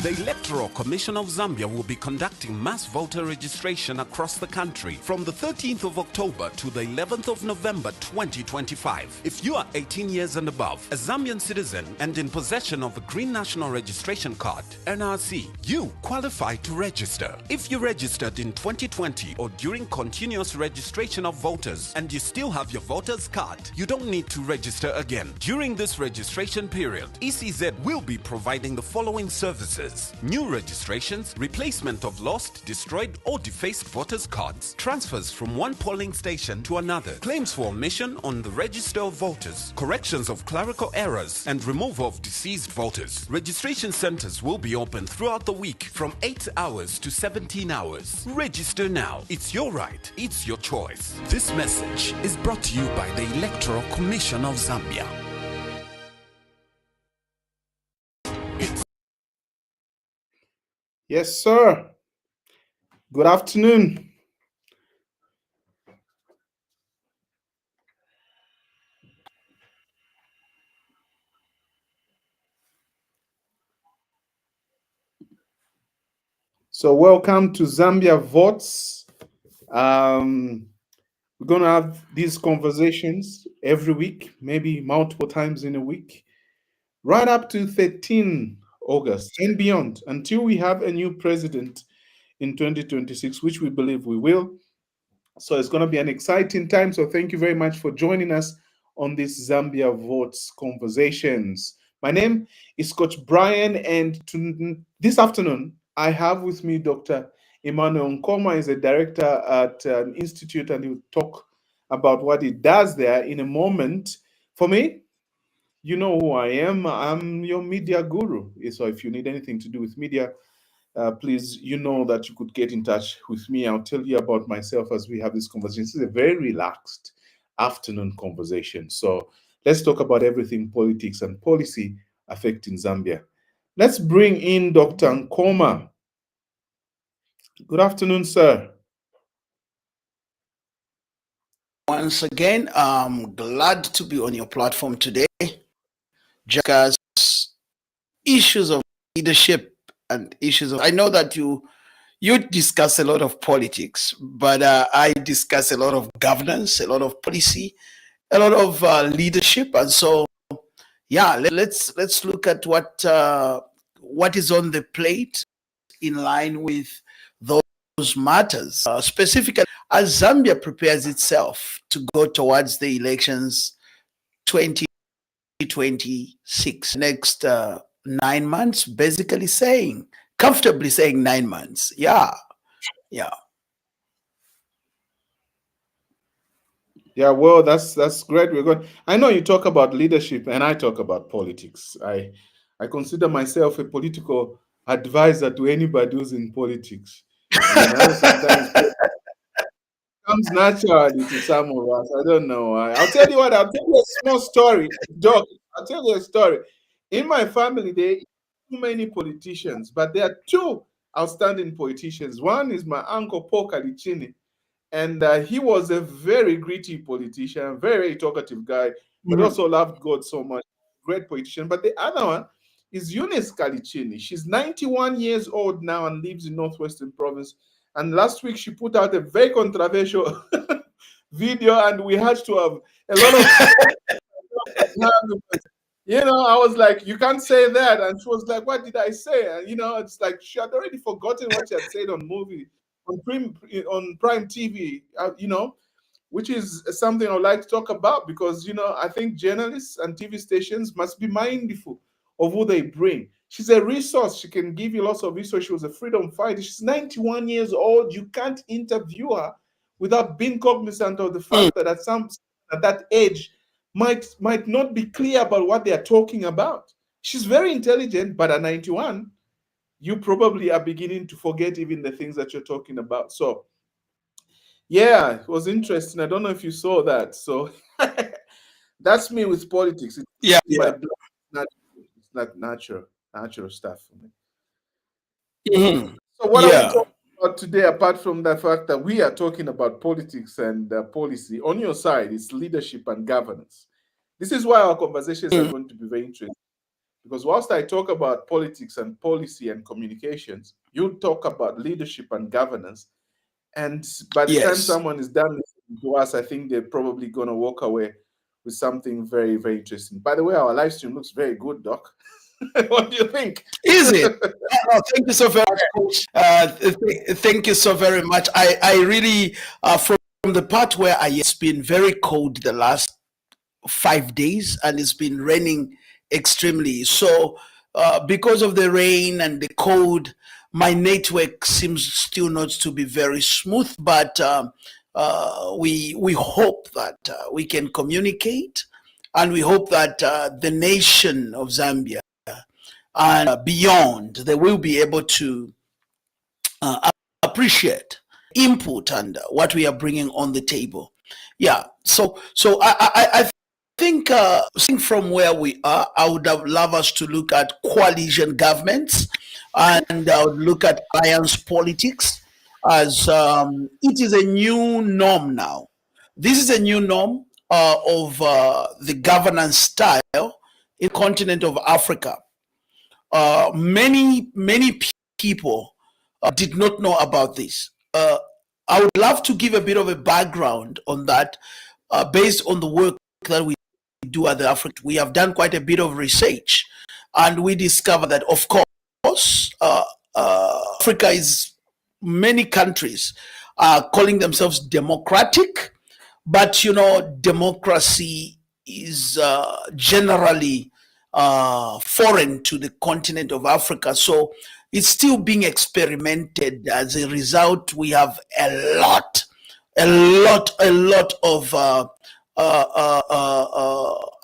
The Electoral Commission of Zambia will be conducting mass voter registration across the country from the 13th of October to the 11th of November 2025. If you are 18 years and above, a Zambian citizen and in possession of a Green National Registration Card, NRC, you qualify to register. If you registered in 2020 or during continuous registration of voters and you still have your voter's card, you don't need to register again. During this registration period, ECZ will be providing the following services: new registrations, replacement of lost, destroyed or defaced voters' cards, transfers from one polling station to another, claims for omission on the register of voters, corrections of clerical errors, and removal of deceased voters. Registration centers will be open throughout the week from 8 hours to 17 hours. Register now. It's your right. It's your choice. This message is brought to you by the Electoral Commission of Zambia. Yes, sir. Good afternoon. So welcome to Zambia Votes. We're going to have these conversations every week, maybe multiple times in a week, right up to 13 August and beyond, until we have a new president in 2026, which we believe we will. So it's going to be an exciting time. So thank you very much for joining us on this Zambia Votes Conversations. My name is Coach Brian, and this afternoon I have with me Dr. Emmanuel. Nkhoma is a director at an institute, and he'll talk about what he does there in a moment. For me, you know who I am. I'm your media guru. So if you need anything to do with media, please, you know that you could get in touch with me. I'll tell you about myself as we have this conversation. This is a very relaxed afternoon conversation. So let's talk about everything politics and policy affecting Zambia. Let's bring in Dr. Nkhoma. Good afternoon, sir. Once again, I'm glad to be on your platform today, because issues of leadership and issues of, I know that you discuss a lot of politics, but I discuss a lot of governance, a lot of policy, a lot of leadership, and so yeah, let's look at what is on the plate in line with those matters, specifically as Zambia prepares itself to go towards the elections 2026. Next 9 months, basically comfortably saying 9 months. Yeah. Yeah, well, that's great. We're going. I know you talk about leadership, and I talk about politics. I consider myself a political advisor to anybody who's in politics. Sometimes it comes naturally to some of us. I don't know why. I'll tell you what. I'll tell you a small story, Doc. I'll tell you a story. In my family, there are too many politicians, but there are two outstanding politicians. One is my uncle Paul Kalichini, and he was a very gritty politician, very talkative guy, but also loved God so much. Great politician. But the other one is Eunice Kalichini. She's 91 years old now and lives in Northwestern Province. And last week she put out a very controversial video, and we had to have a lot of I was like, you can't say that. And she was like, what did I say? And it's like she had already forgotten what she had said on Prime TV, which is something I'd like to talk about, because I think journalists and TV stations must be mindful of who they bring. She's a resource. She can give you lots of resources. She was a freedom fighter. She's 91 years old. You can't interview her without being cognizant of the fact that at that age might not be clear about what they are talking about. She's very intelligent, but at 91, you probably are beginning to forget even the things that you're talking about. So yeah, it was interesting. I don't know if you saw that. So that's me with politics. Yeah. My blood. It's not natural stuff for me. So what are we talking about today, apart from the fact that we are talking about politics and policy? On your side, it's leadership and governance. This is why our conversations are going to be very interesting. Because whilst I talk about politics and policy and communications, you talk about leadership and governance. And by the time Yes. someone is done listening to us, I think they're probably going to walk away with something very, very interesting. By the way, our live stream looks very good, Doc. What do you think? Is it? Oh, thank you so very much, Coach. Thank you so very much. I really, from the part where it's been very cold the last 5 days, and it's been raining extremely. So, because of the rain and the cold, my network seems still not to be very smooth. But we hope that we can communicate, and we hope that the nation of Zambia and beyond, they will be able to appreciate input and what we are bringing on the table. Yeah. So I think from where we are, I would have loved us to look at coalition governments, and I would look at alliance politics, as it is a new norm now. This is a new norm of the governance style in the continent of Africa. Many people did not know about this. I would love to give a bit of a background on that, based on the work that we do at the Africa. We have done quite a bit of research, and we discover that, of course, Africa is, many countries are calling themselves democratic, but democracy is generally foreign to the continent of Africa. So it's still being experimented. As a result, we have a lot of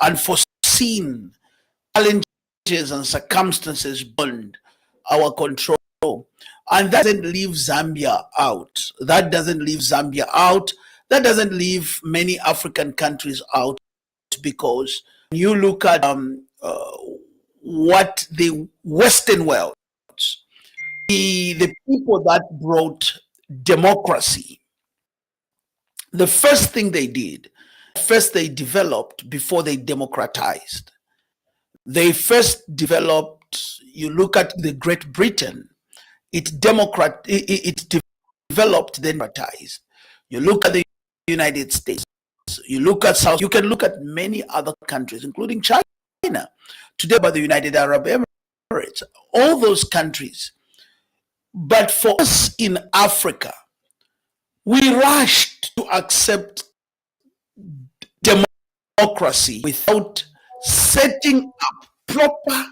unforeseen challenges and circumstances beyond our control. And that doesn't leave Zambia out. That doesn't leave Zambia out. That doesn't leave many African countries out, because when you look at what the Western world, the people that brought democracy, the first thing they did, first they developed before they democratized. They first developed, you look at the Great Britain, it developed, then democratized. You look at the United States, you look at South, you can look at many other countries, including China, today by the United Arab Emirates, all those countries. But for us in Africa, we rushed to accept democracy without setting up proper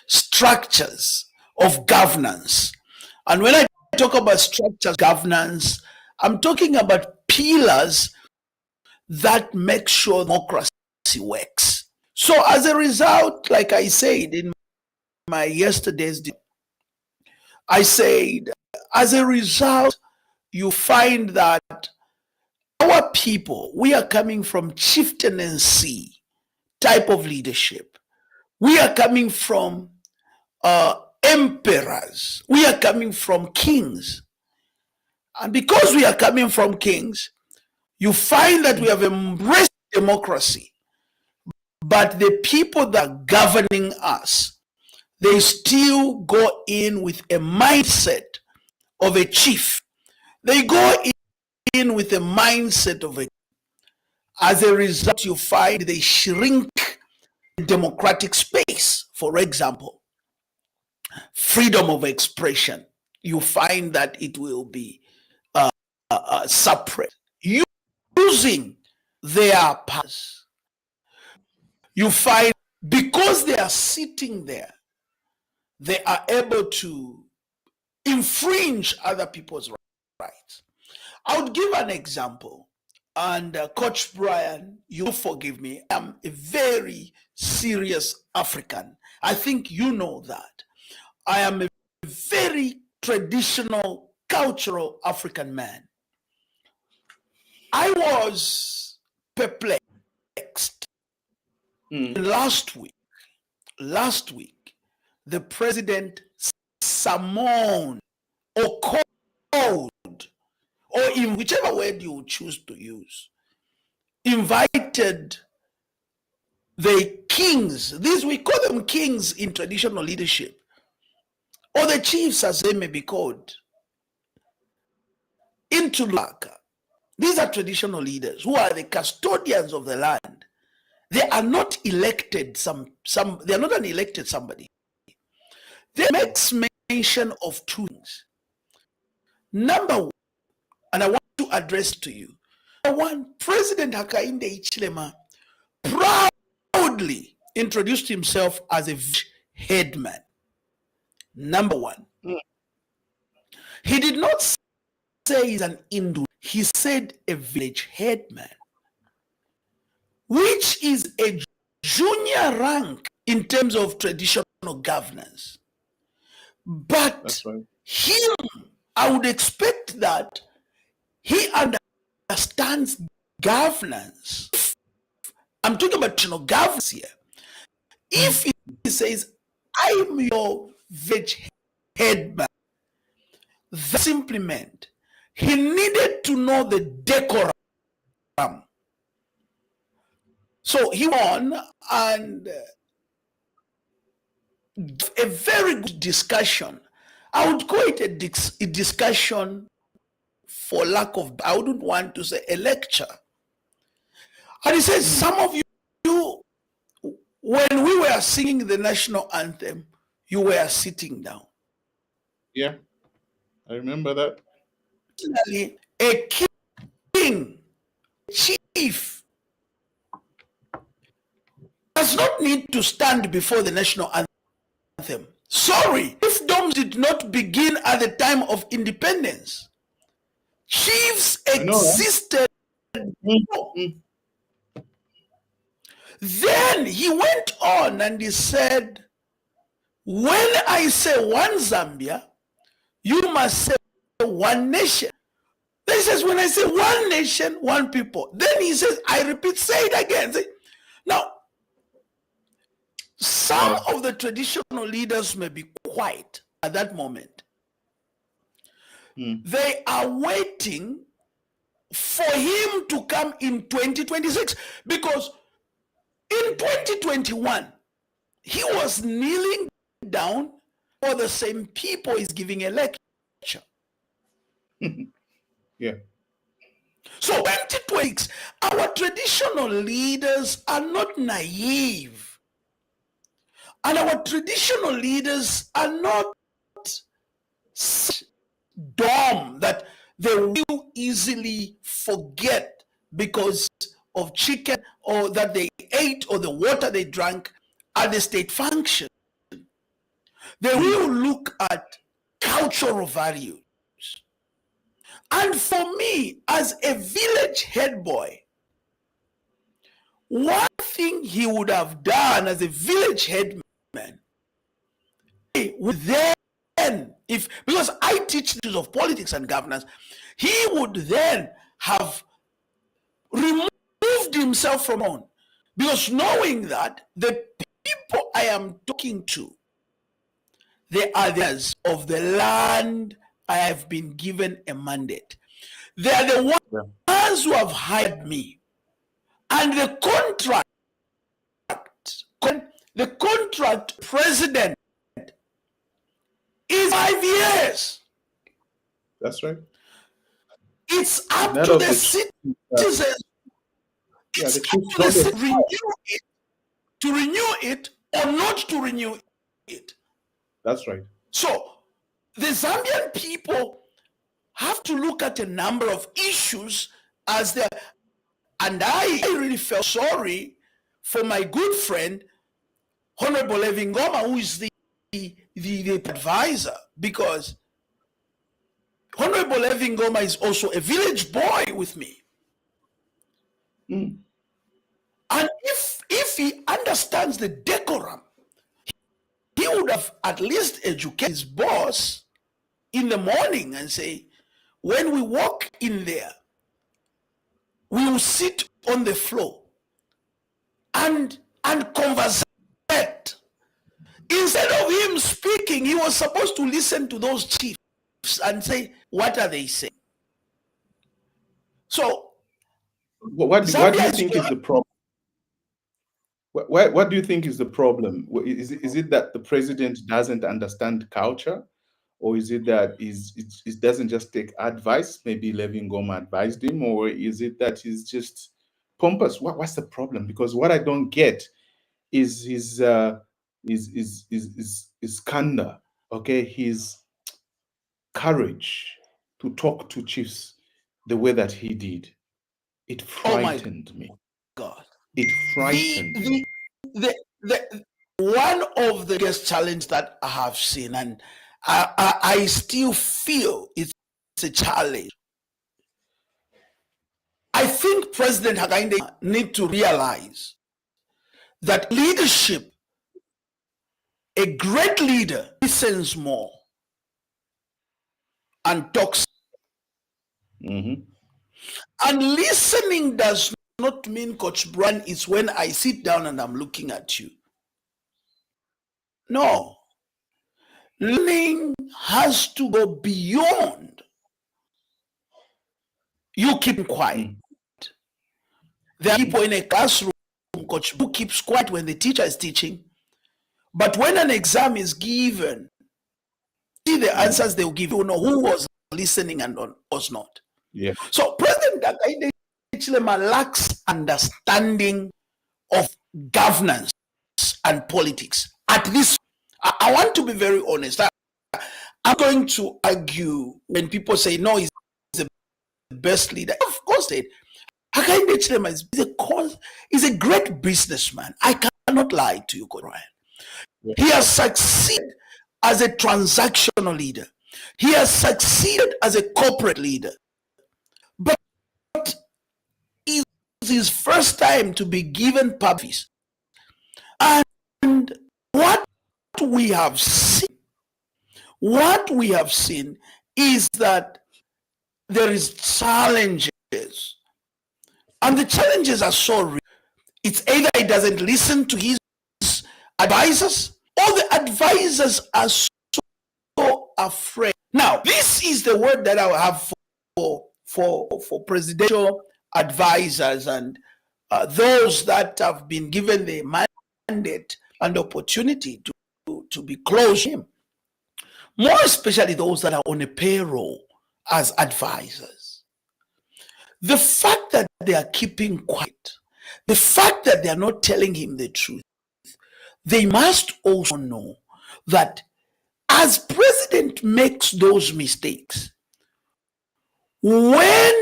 structures of governance. And when I talk about structures of governance, I'm talking about pillars that make sure democracy works. So as a result, like I said in my yesterday's, I said, as a result, you find that our people, we are coming from chieftaincy type of leadership. We are coming from emperors. We are coming from kings. And because we are coming from kings, you find that we have embraced democracy. But the people that are governing us, they still go in with a mindset of a chief. They go in with a mindset of a. As a result, you find they shrink the democratic space. For example, freedom of expression. You find that it will be suppressed using their powers. You find because they are sitting there, they are able to infringe other people's rights. I would give an example, and Coach Brian, you forgive me, I'm a very serious African. I think you know that. I am a very traditional, cultural African man. I was perplexed. Last week, the president summoned or called, or in whichever word you choose to use, invited the kings, these we call them kings in traditional leadership, or the chiefs as they may be called, into Luaka. These are traditional leaders who are the custodians of the land. They are not elected, they are not an elected somebody. They makes mention of two things. Number one, and I want to address to you. Number one, President Hakainde Hichilema proudly introduced himself as a headman. Number one. He did not say he's an Hindu. He said a village headman, which is a junior rank in terms of traditional governance. But right. him, I would expect that he understands governance. I'm talking about traditional governance here. If he says, I'm your village headman, that simply meant he needed to know the decorum. So he won, and a very good discussion. I would call it a discussion for lack of, I wouldn't want to say a lecture. And he says, some of you, when we were singing the national anthem, you were sitting down. Yeah, I remember that. A king, chief, does not need to stand before the national anthem. Sorry, chiefdoms did not begin at the time of independence. Chiefs existed. Then he went on and he said, when I say one Zambia, you must say one nation. Then he says, when I say one nation, one people. Then he says, I repeat, say it again. Now, some of the traditional leaders may be quiet at that moment. They are waiting for him to come in 2026, because in 2021, he was kneeling down for the same people he's giving a lecture. Yeah. So 2026, our traditional leaders are not naive. And our traditional leaders are not dumb that they will easily forget because of chicken or that they ate or the water they drank at the state function. They will look at cultural values. And for me, as a village head boy, one thing he would have done as a village headman would then, because I teach issues of politics and governance, he would then have removed himself from on, because knowing that the people I am talking to, they are others of the land I have been given a mandate. They are the ones who have hired me. And the contract president is 5 years. That's right. It's up to the citizens. It's up to the citizens to renew it or not to renew it. That's right. So the Zambian people have to look at a number of issues as they, and I really felt sorry for my good friend Honorable Nkhoma, who is the advisor, because Honorable Nkhoma is also a village boy with me. And if he understands the decorum, he would have at least educated his boss in the morning and say, when we walk in there, we will sit on the floor and converse. Instead of him speaking, he was supposed to listen to those chiefs and say, what are they saying? So, what do you think is the problem? What do you think is the problem? Is it that the president doesn't understand culture, or is it that it doesn't just take advice? Maybe Levin Goma advised him, or is it that he's just pompous? What's the problem? Because what I don't get is his candor, okay, his courage to talk to chiefs the way that he did. It Oh my frightened me. God. It frightened me. The one of the biggest challenges that I have seen, and I still feel it's a challenge. I think President Hakainde need to realize that leadership, a great leader listens more and talks. Mhm. And listening does not mean, Coach Brand, it's when I sit down and I'm looking at you. No. Learning has to go beyond you keeping quiet. There are people in a classroom, coach, who keeps quiet when the teacher is teaching, but when an exam is given, see the answers they will give, you know who was listening and was not. Yeah. So President Hakainde Hichilema lacks understanding of governance and politics. At this, I want to be very honest. I'm going to argue when people say no, he's the best leader. Of course, Hakainde Hichilema is a great businessman. I cannot lie to you, Ryan. Yeah. He has succeeded as a transactional leader. He has succeeded as a corporate leader. But it's his first time to be given public. And what we have seen is that there is challenges. And the challenges are so real. It's either he doesn't listen to his advisors, or the advisors are so afraid. Now, this is the word that I have for presidential advisors and those that have been given the mandate and opportunity to be close to him. More especially those that are on a payroll as advisors. The fact that they are keeping quiet, the fact that they are not telling him the truth, they must also know that as president makes those mistakes, when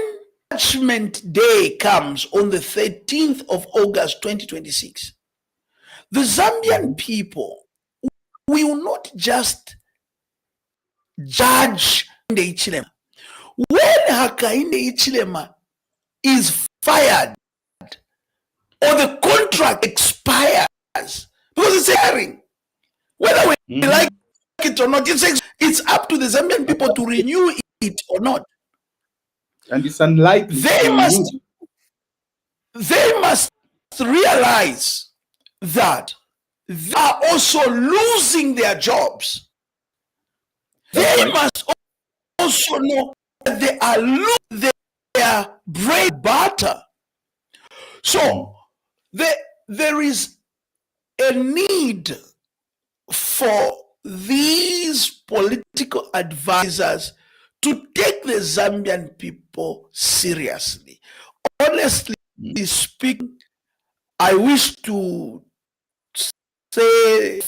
Judgment Day comes on the 13th of August 2026, the Zambian people will not just judge Hakainde Hichilema. When Hakainde Hichilema is fired or the contract expires, because it's airing, whether we like it or not, it's up to the Zambian people to renew it or not. And it's unlikely they must realize that they are also losing their jobs. They must also know that they are losing their bread and butter. So there is a need for these political advisors to take the Zambian people seriously. Honestly speaking, I wish to say,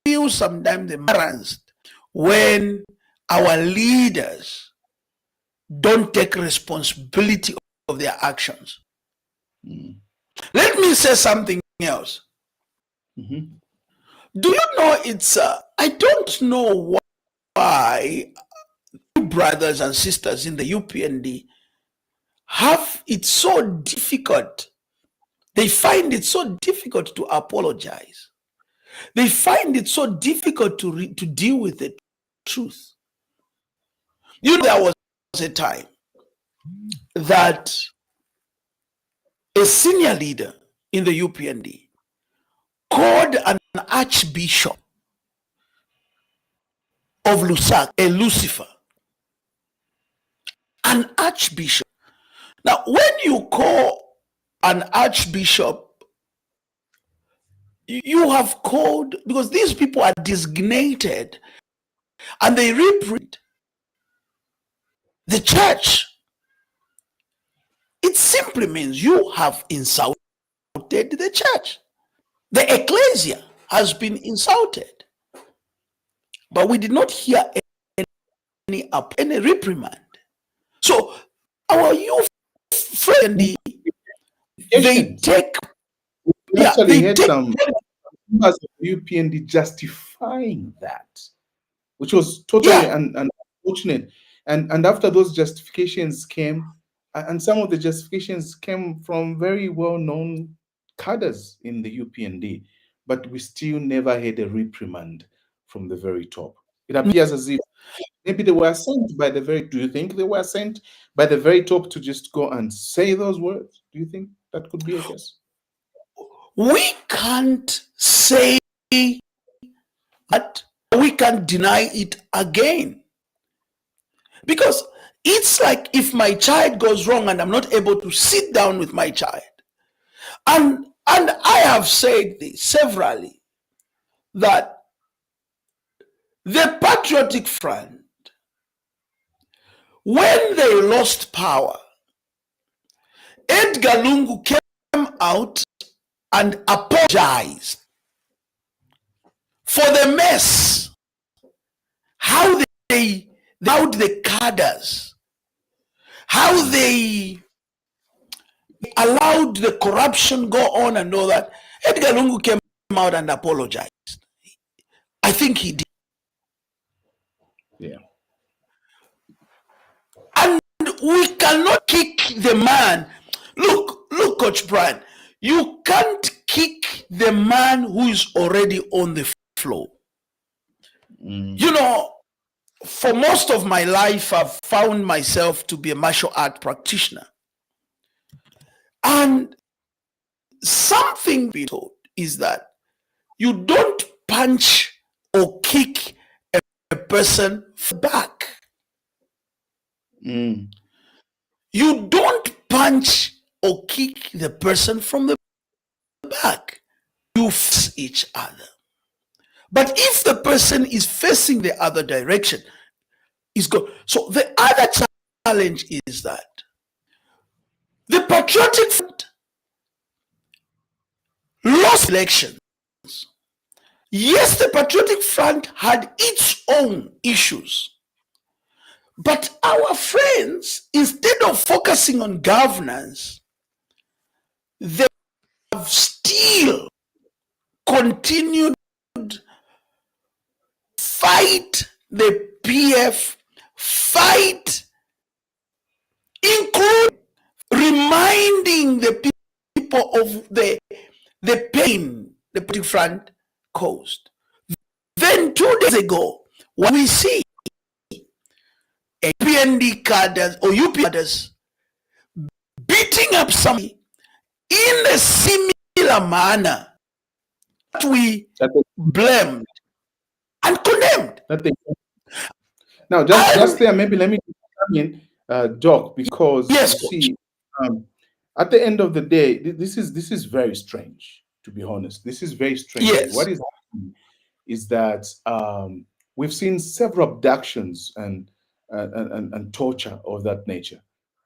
feel sometimes embarrassed when our leaders don't take responsibility of their actions. Let me say something else. Do you know it's, I don't know why brothers and sisters in the UPND have it so difficult. They find it so difficult to apologize. They find it so difficult to deal with the truth. You know, there was a time that a senior leader in the UPND called an archbishop of Lusac a Lucifer. An archbishop. Now, when you call an archbishop you have called, because these people are designated and they represent the church. It simply means you have insulted the church. The ecclesia has been insulted. But we did not hear any reprimand. So our youth friendly, they take, We actually had some members of the UPND justifying that, which was totally unfortunate. And after those justifications came, and some of the justifications came from very well-known cadres in the UPND, but we still never had a reprimand from the very top. It appears as if maybe they were sent by the very, do you think they were sent by the very top to just go and say those words? Do you think that could be a case? We can't say that, we can't deny it again. Because it's like if my child goes wrong and I'm not able to sit down with my child. And I have said this severally, that the Patriotic Front, when they lost power, Edgar Lungu came out and apologized for the mess, how they allowed the cadres, how they allowed the corruption go on and all that. Edgar Lungu came out and apologized. I think he did. Yeah. And we cannot kick the man. Look, Coach Brian, you can't kick the man who is already on the floor. You know, for most of my life, I've found myself to be a martial art practitioner. And something we taught is that you don't punch or kick a person back. You don't punch or kick the person from the back. You face each other. But if the person is facing the other direction, is good. So the other challenge is that the Patriotic Front lost elections. Yes, the Patriotic Front had its own issues. But our friends, instead of focusing on governance, they have still continued fight the PF, fight, including reminding the people of the pain the Patriotic Front caused. Then 2 days ago, when we see a PND cadres or UP cadres beating up somebody in a similar manner that we blamed and condemned. Now, just there, maybe let me come in, Doc, because yes, you see, at the end of the day, this is very strange, to be honest. This is very strange. Yes. What is happening is that we've seen several abductions and torture of that nature.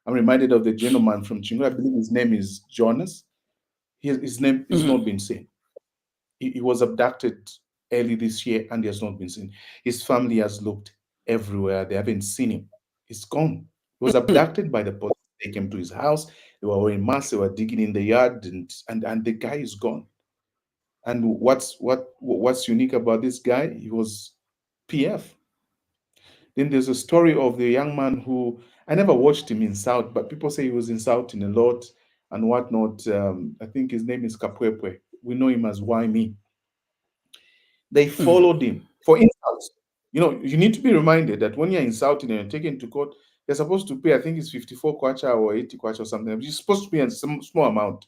I'm reminded of the gentleman from Chingu. I believe his name is Jonas. His name is not been seen. He was abducted early this year and he has not been seen. His family has looked everywhere. They haven't seen him. He's gone. He was abducted by the police. They came to his house. They were wearing masks. They were digging in the yard, and the guy is gone. And what's unique about this guy? He was PF. Then there's a story of the young man who, I never watched him insult, but people say he was insulting a lot and whatnot. I think his name is Kapwepwe. We know him as Why Me. They followed him for insults. You know, you need to be reminded that when you're insulting and you're taken to court, you're supposed to pay, I think it's 54 kwacha or 80 kwacha or something. You're supposed to pay a small amount.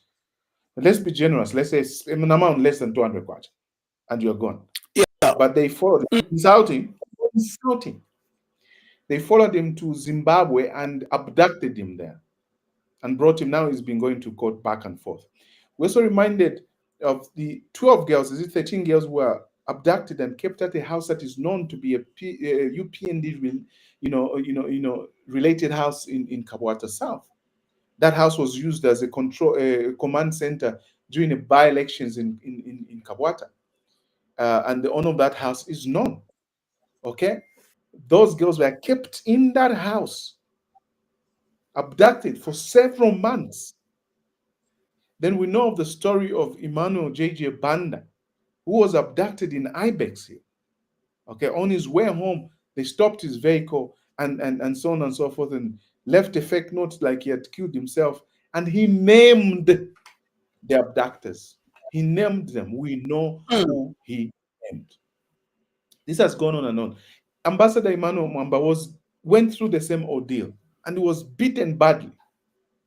But let's be generous. Let's say an amount less than 200 kwacha, and you're gone. Yeah. But they followed him, insulting. They followed him to Zimbabwe and abducted him there and brought him. Now he's been going to court back and forth. We're also reminded of the 12 girls, is it 13 girls, were abducted and kept at a house that is known to be a UPND, related house in Kabwata South. That house was used as a command center during the by-elections in Kabwata. And the owner of that house is known. Okay? Those girls were kept in that house, abducted for several months. Then we know of the story of Emmanuel J.J. Banda, who was abducted in Ibex here. Okay, on his way home, they stopped his vehicle and so on and so forth, and left a fake note like he had killed himself. And he named the abductors. He named them. We know who he named. This has gone on and on. Ambassador Emmanuel Mwamba went through the same ordeal, and he was beaten badly.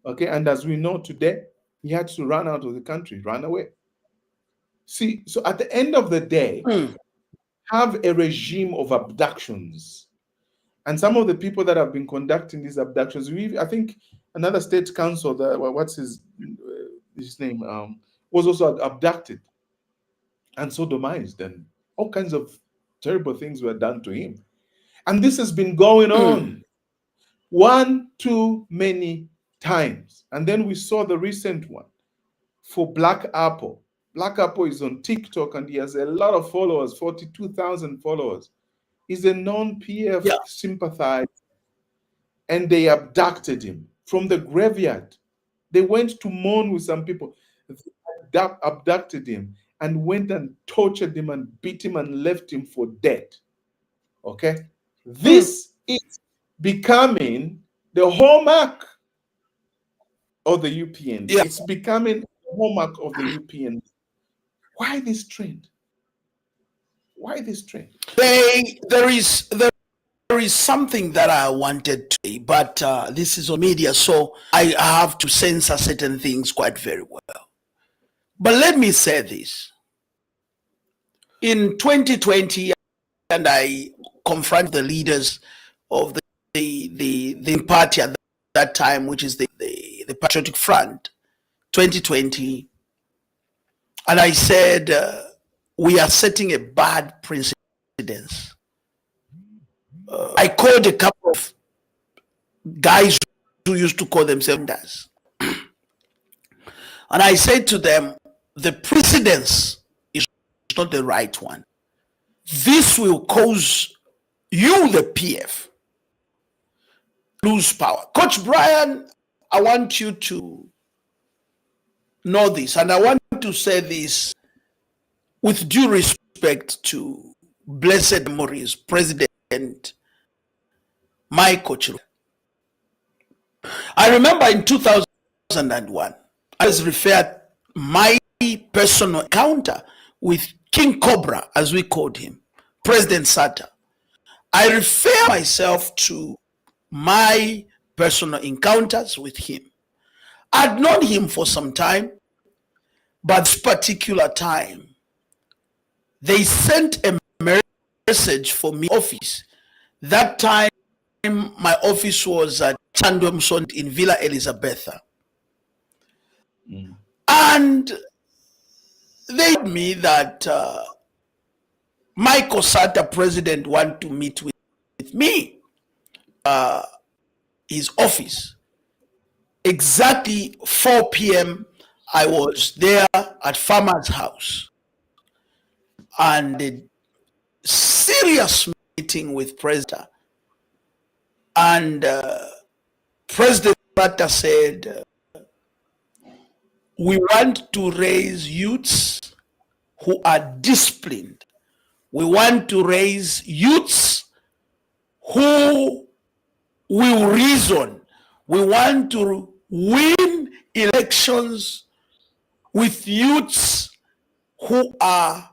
Okay, and as we know today, he had to run out of the country, run away. See, so at the end of the day, have a regime of abductions. And some of the people that have been conducting these abductions, I think another state council, what's his name, was also abducted and sodomized, and all kinds of terrible things were done to him. And this has been going on one too many times. And then we saw the recent one for Black Apple. Black Apple is on TikTok and he has a lot of followers, 42,000 followers. He's a non-PF sympathizer. And they abducted him from the graveyard. They went to mourn with some people. They abducted him and went and tortured him and beat him and left him for dead. Okay? This is becoming the hallmark of the UPN. Yeah. It's becoming the hallmark of the UPN. Why this trend? Why this trend? There is something that I wanted to say, but this is on media, so I have to censor certain things quite very well. But let me say this. In 2020, and I confront the leaders of the party at that time, which is the Patriotic Front, 2020, and I said, we are setting a bad precedence. I called a couple of guys who used to call themselves, and I said to them, the precedence is not the right one. This will cause you, the PF, lose power. Coach Brian, I want you to know this, and I want to say this with due respect to blessed memories, President Michael Chiro. I remember in 2001, I was referred my personal encounter with King Cobra, as we called him, President Sata. I refer myself to my personal encounters with him. I'd known him for some time, but this particular time, they sent a message for me office. That time, my office was at Chandwemson in Villa Elizabetha. And they told me that Michael Sata, president, want to meet with me, his office. Exactly 4 p.m., I was there at Farmer's house. And a serious meeting with President. And President Sata said, we want to raise youths who are disciplined. We want to raise youths who will reason. We want to win elections with youths who are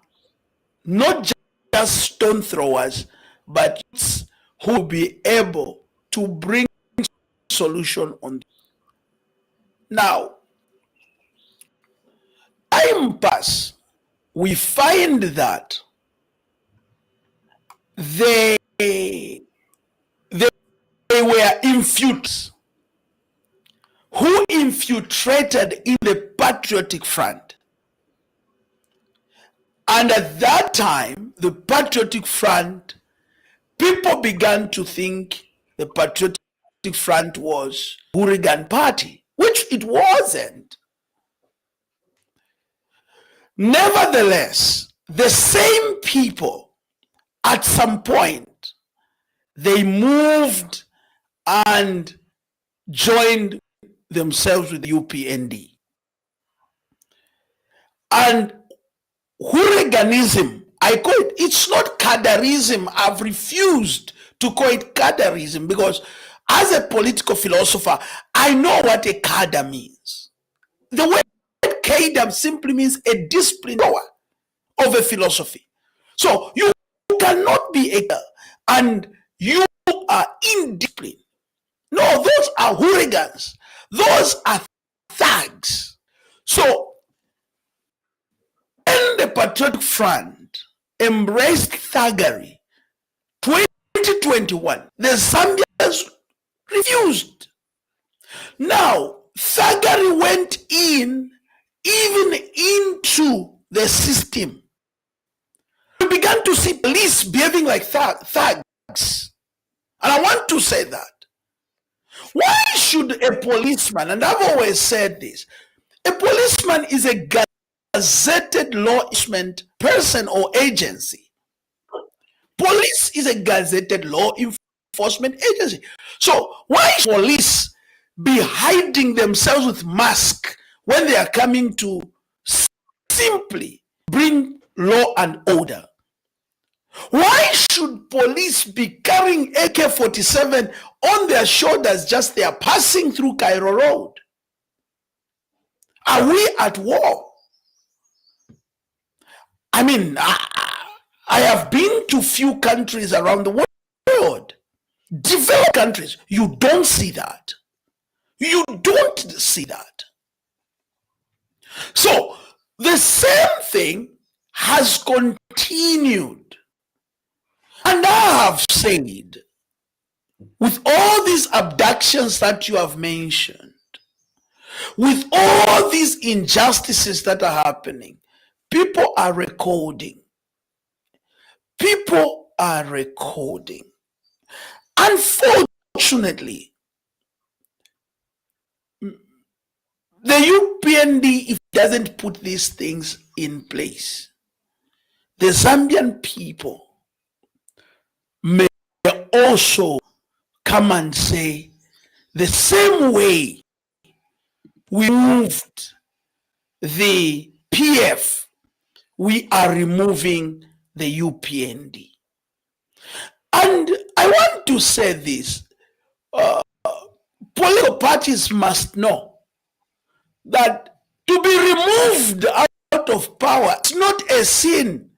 not just stone throwers, but youths who will be able to bring solution on. Now, time pass, we find that they were infiltrated, who infiltrated in the Patriotic Front. And at that time, the Patriotic Front, people began to think the Patriotic Front was hooligan party, which it wasn't. Nevertheless, the same people, at some point, they moved and joined themselves with the UPND. And hooliganism, I call it, it's not cadarism. I've refused to call it cadarism because as a political philosopher, I know what a cadre means. The word cadre simply means a discipline of a philosophy. So you cannot be a and you are indisciplined. No, those are hooligans. Those are thugs. So when the Patriotic Front embraced thuggery, 2021, the Zambians refused. Now, thuggery went in, even into the system. We began to see police behaving like thugs. And I want to say that. Why should a policeman, and I've always said this, a policeman is a gazetted law enforcement person or agency. Police is a gazetted law enforcement agency. So why should police be hiding themselves with masks when they are coming to simply bring law and order? Why should police be carrying AK-47 on their shoulders just they are passing through Cairo Road? Are we at war? I mean, I have been to few countries around the world. Developed countries, you don't see that. You don't see that. So, the same thing has continued. And I have said, with all these abductions that you have mentioned, with all these injustices that are happening, people are recording. People are recording. Unfortunately, the UPND, if it doesn't put these things in place, the Zambian people may also come and say, the same way we moved the PF, we are removing the UPND. And I want to say this, political parties must know that to be removed out of power is not a sin,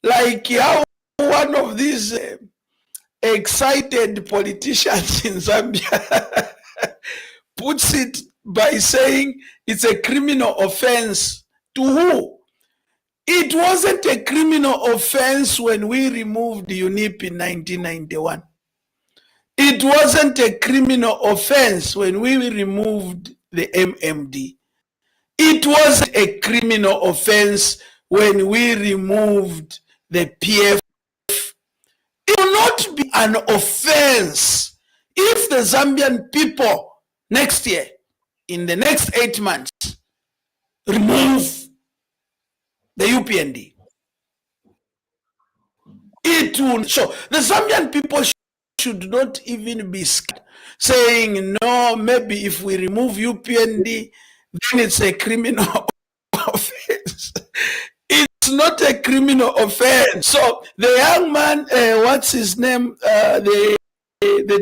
like how one of these excited politicians in Zambia puts it by saying it's a criminal offense. To who? It wasn't a criminal offense when we removed UNIP in 1991. It wasn't a criminal offense when we removed the MMD. It was a criminal offense when we removed the PF. It will not be an offense if the Zambian people next year, in the next 8 months, remove the UPND. It will. So the Zambian people should not even be scared, saying, no, maybe if we remove UPND, then it's a criminal offense. It's not a criminal offense. So the young man, what's his name? The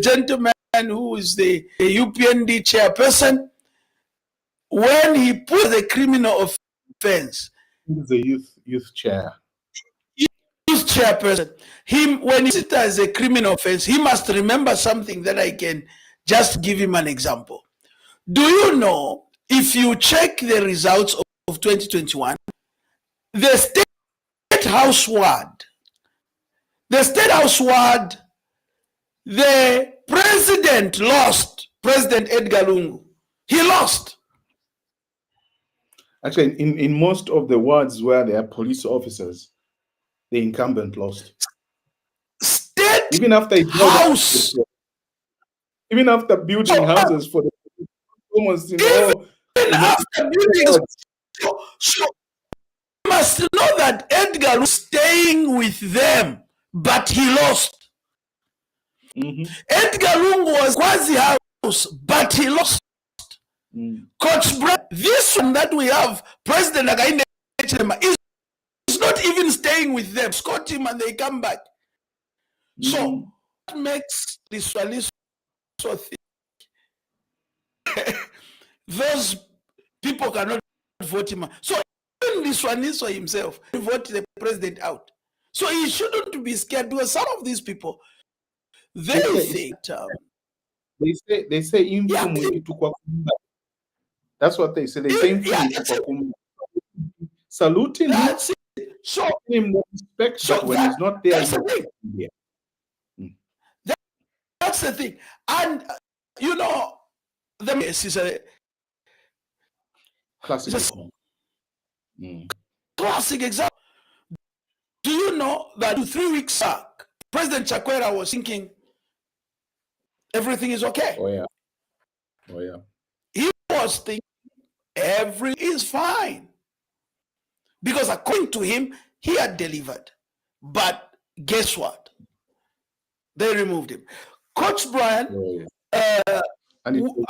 gentleman who is the UPND chairperson, when he put the criminal offense, He's the youth chair. Youth chairperson. When he sits as a criminal offense, he must remember something that I can just give him an example. Do you know, if you check the results of 2021, the State House ward, the president lost, President Edgar Lungu. He lost. Actually, in most of the wards where there are police officers, the incumbent lost. State Even after he built house. even after building houses for the almost in all Even after building, so you must know that Edgar was staying with them, but he lost. Edgar Lungu was Kwazi house, but he lost. Coach Brad, this one that we have, President Hakainde Hichilema, is not even staying with them. Scott him and they come back. So what makes this one so thick? Those people cannot vote him out. So even this one is for himself, he vote the president out. So he shouldn't be scared because some of these people, they think they say that's what they say. They say saluting him, so him no respect, so but when he's not there, that's the thing. That's the thing. And you know, the is a classic classic example. Do you know that 3 weeks back, President Chakwera was thinking everything is okay? Oh yeah. He was thinking everything is fine. Because according to him, he had delivered. But guess what? They removed him. Coach Brian, I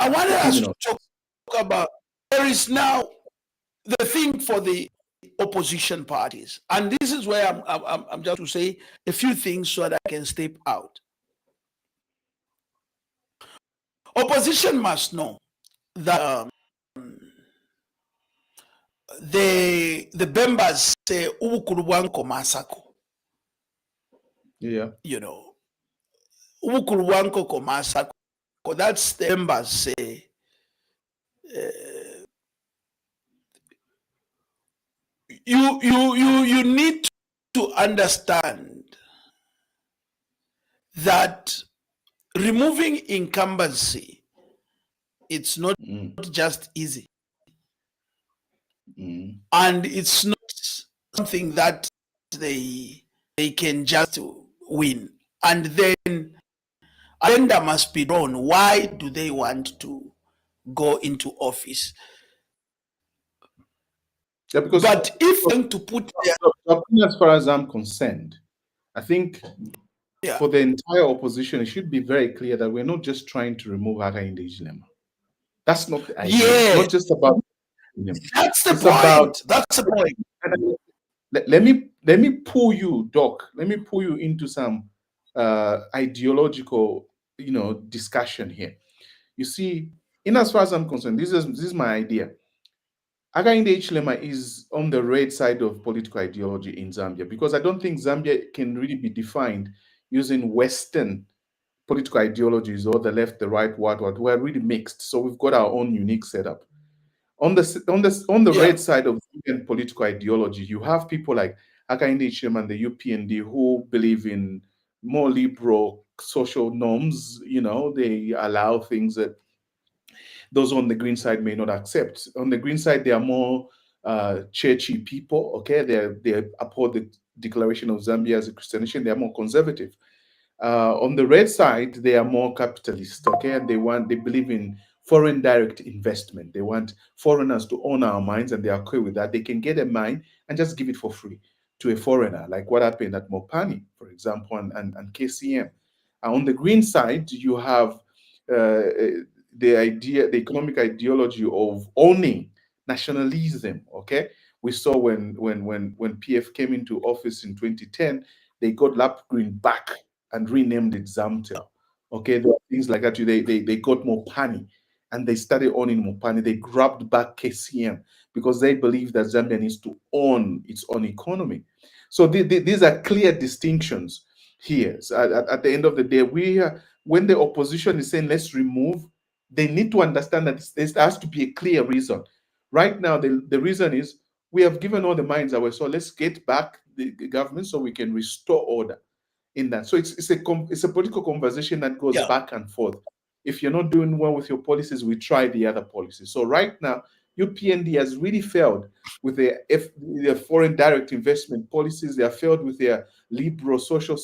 wanted us to talk about, there is now the thing for the opposition parties. And this is where I'm just to say a few things so that I can step out. Opposition must know that the members say Nkhoma Masako. Yeah. You know, Nkhoma Masako. That's the members say. You need to understand that removing incumbency, it's not just easy. And it's not something that they can just win. And then agenda must be drawn. Why do they want to go into office? Yeah, because but if going to put as far as I'm concerned, I think for the entire opposition, it should be very clear that we're not just trying to remove Hakainde Hichilema. That's not the idea. It's not just about him. That's the point. That's the point. Let me pull you, Doc. Let me pull you into some ideological, discussion here. You see, in as far as I'm concerned, this is my idea. Hakainde Hichilema is on the red side of political ideology in Zambia, because I don't think Zambia can really be defined using Western political ideologies or the left, the right, what. We're really mixed. So we've got our own unique setup. On the red side of Zambian political ideology, you have people like Hakainde Hichilema and the UPND who believe in more liberal social norms. They allow things that those on the green side may not accept. On the green side, they are more churchy people. Okay, they uphold the declaration of Zambia as a Christian nation. They are more conservative. On the red side, they are more capitalist. Okay, and they believe in foreign direct investment. They want foreigners to own our mines, and they are okay with that. They can get a mine and just give it for free to a foreigner, like what happened at Mopani, for example, and KCM. On the green side, you have the economic ideology of owning nationalism. Okay, we saw when PF came into office in 2010, they got Lap Green back and renamed it Zamtel. Okay, there are things like that. They got Mopani and they started owning Mopani. They grabbed back KCM because they believe that Zambia needs to own its own economy. So these are clear distinctions here. So at the end of the day, when the opposition is saying let's remove, they need to understand that there has to be a clear reason. Right now, the reason is we have given all the mines away, so let's get back the government so we can restore order in that. So it's a political conversation that goes back and forth. If you're not doing well with your policies, we try the other policies. So right now, UPND has really failed with their foreign direct investment policies. They have failed with their liberal social,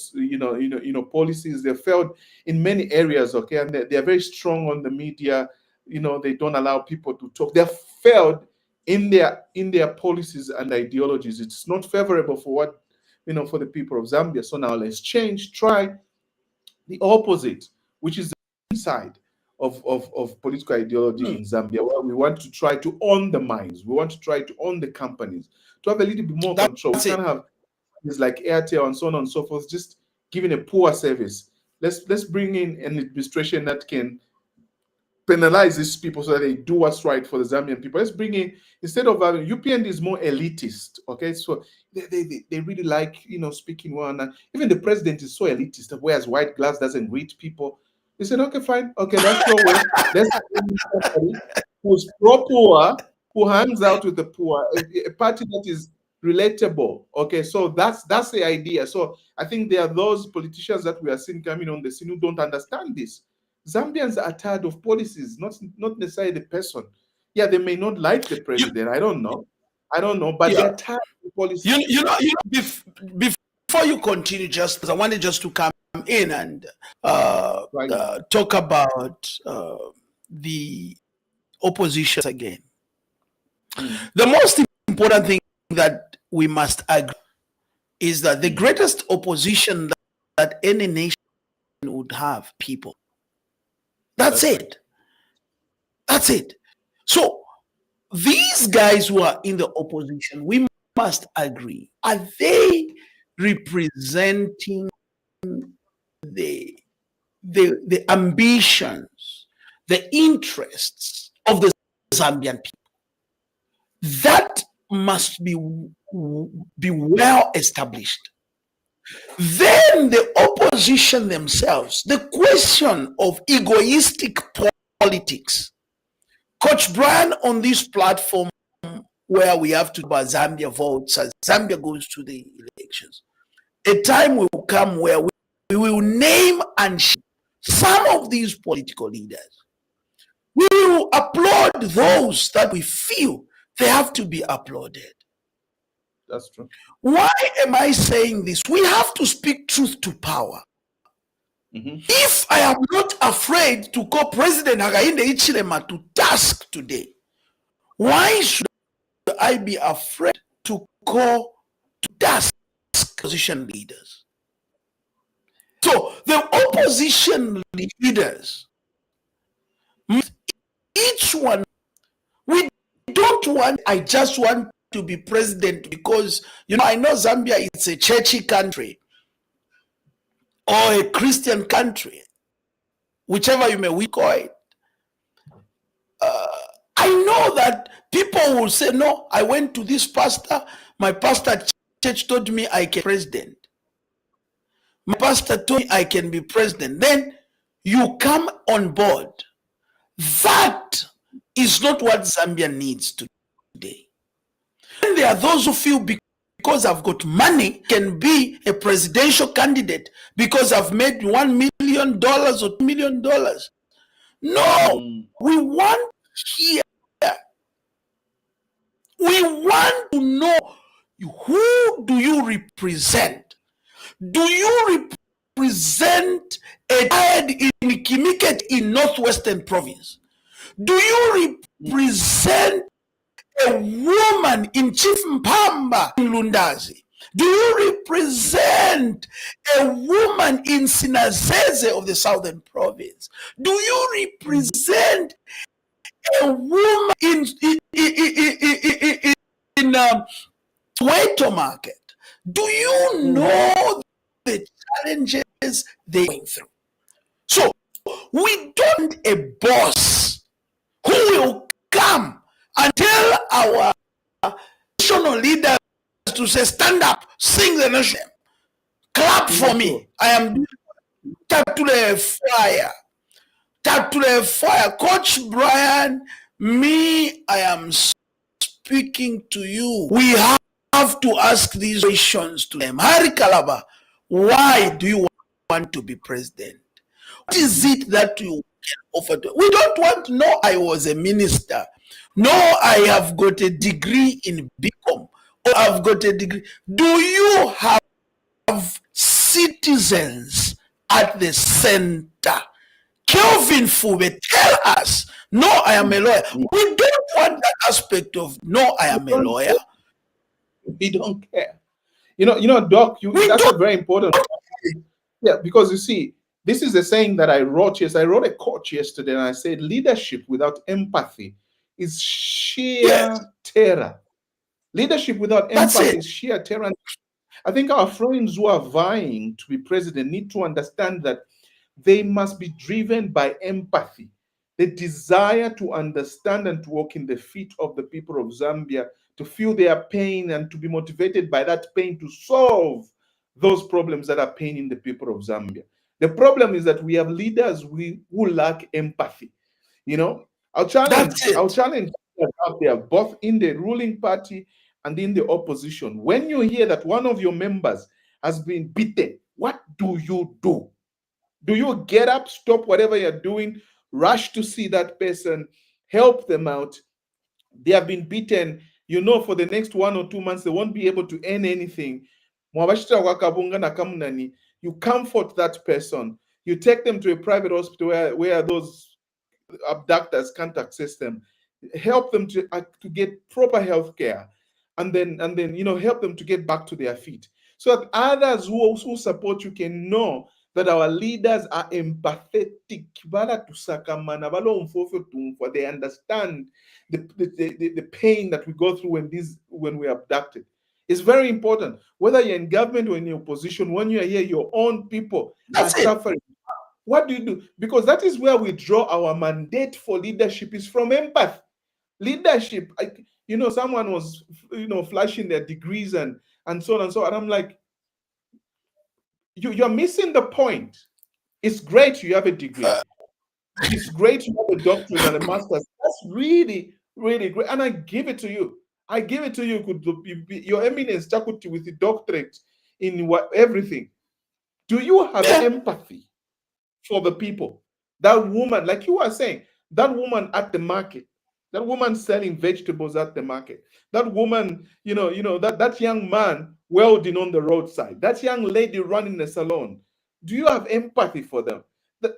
policies. They failed in many areas. Okay, and they are very strong on the media. They don't allow people to talk. They have failed in their policies and ideologies. It's not favorable for for the people of Zambia. So now let's try the opposite, which is the inside of political ideology in Zambia, where we want to try to own the mines, we want to try to own the companies, to have a little bit more control. We can't have things like Airtel and so on and so forth, just giving a poor service. Let's bring in an administration that can penalize these people so that they do what's right for the Zambian people. Let's bring in, instead of having UPND is more elitist, okay? So they really like, speaking well. And even the president is so elitist, wears white gloves, doesn't greet people. He said, okay, fine. Okay, that's your way. Let's bring in somebody who's pro-poor, who hangs out with the poor, a party that is relatable. Okay, so that's the idea. So I think there are those politicians that we are seeing coming on the scene who don't understand this. Zambians are tired of policies, not necessarily the person. Yeah, they may not like the president. I don't know, but they're tired of policies. Before you continue, I wanted just to come in and talk about the opposition again. The most important thing that we must agree is that the greatest opposition that any nation would have, people. That's it. That's it. So these guys who are in the opposition, we must agree, are they representing the ambitions, the interests of the Zambian people? That must be well established. Then the opposition themselves, the question of egoistic politics. Coach Brian, on this platform where we have to about Zambia votes as Zambia goes to the elections, a time will come where we will name and shame some of these political leaders. We will applaud those that we feel they have to be applauded. That's true. Why am I saying this? We have to speak truth to power. If I am not afraid to call President Hakainde Hichilema to task today, why should I be afraid to call to task opposition leaders? So the opposition leaders, each one, we don't want, I just want to be president because, I know Zambia is a churchy country or a Christian country, whichever you may call it. I know that people will say, no, I went to this pastor, my pastor church told me I can be president. My pastor told me I can be president. Then you come on board. That is not what Zambia needs today. And there are those who feel because I've got money can be a presidential candidate because I've made $1 million or $2 million. No, we want here. We want to know, who do you represent? Do you represent a child in Kimiket in Northwestern Province? Do you represent a woman in Chief Mpamba in Lundazi? Do you represent a woman in Sinazeze of the Southern Province? Do you represent a woman in Soweto Market? Do you know the challenges they're going through? So we don't a boss who will come and tell our national leaders to say, stand up, sing the nation, clap for me. I am Tatule fire. Tatule fire. Coach Brian, me, I am speaking to you. We have to ask these questions to them. Hari Kalaba, why do you want to be president? What is it that you can offer to? We don't want to know I was a minister. No, I have got a degree in BCom, or I've got a degree. Do you have citizens at the center? Kelvin Fube, tell us. No, I am a lawyer. We don't want that aspect of no, I am a lawyer. We don't care. Doc, that's a very important. Yeah, because you see, this is a saying that I wrote. Yes, I wrote a quote yesterday, and I said, "Leadership without empathy is sheer terror. Leadership without empathy is sheer terror." I think our friends who are vying to be president need to understand that they must be driven by empathy, the desire to understand and to walk in the feet of the people of Zambia, to feel their pain and to be motivated by that pain to solve those problems that are paining the people of Zambia. The problem is that we have leaders who lack empathy. I'll challenge out there, both in the ruling party and in the opposition. When you hear that one of your members has been beaten, what do you do? Do you get up, stop whatever you're doing, rush to see that person, help them out? They have been beaten. For the next 1 or 2 months, they won't be able to earn anything. You comfort that person. You take them to a private hospital where those abductors can't access them. Help them to get proper health care, and then help them to get back to their feet, so that others who support you can know that our leaders are empathetic. They understand the pain that we go through when we're abducted. It's very important, whether you're in government or in the opposition. When you're here, your own people are suffering. What do you do? Because that is where we draw our mandate for leadership, is from empathy. Leadership, someone was flashing their degrees and so on and so on. I'm like, you're missing the point. It's great you have a degree. It's great you have a doctorate and a master's. That's really, really great. And I give it to you. Your eminence, Chakuti, with the doctorate in everything. Do you have empathy for the people? That woman, like you were saying, that woman at the market, that woman selling vegetables at the market, that woman, that young man welding on the roadside, that young lady running a salon. Do you have empathy for them?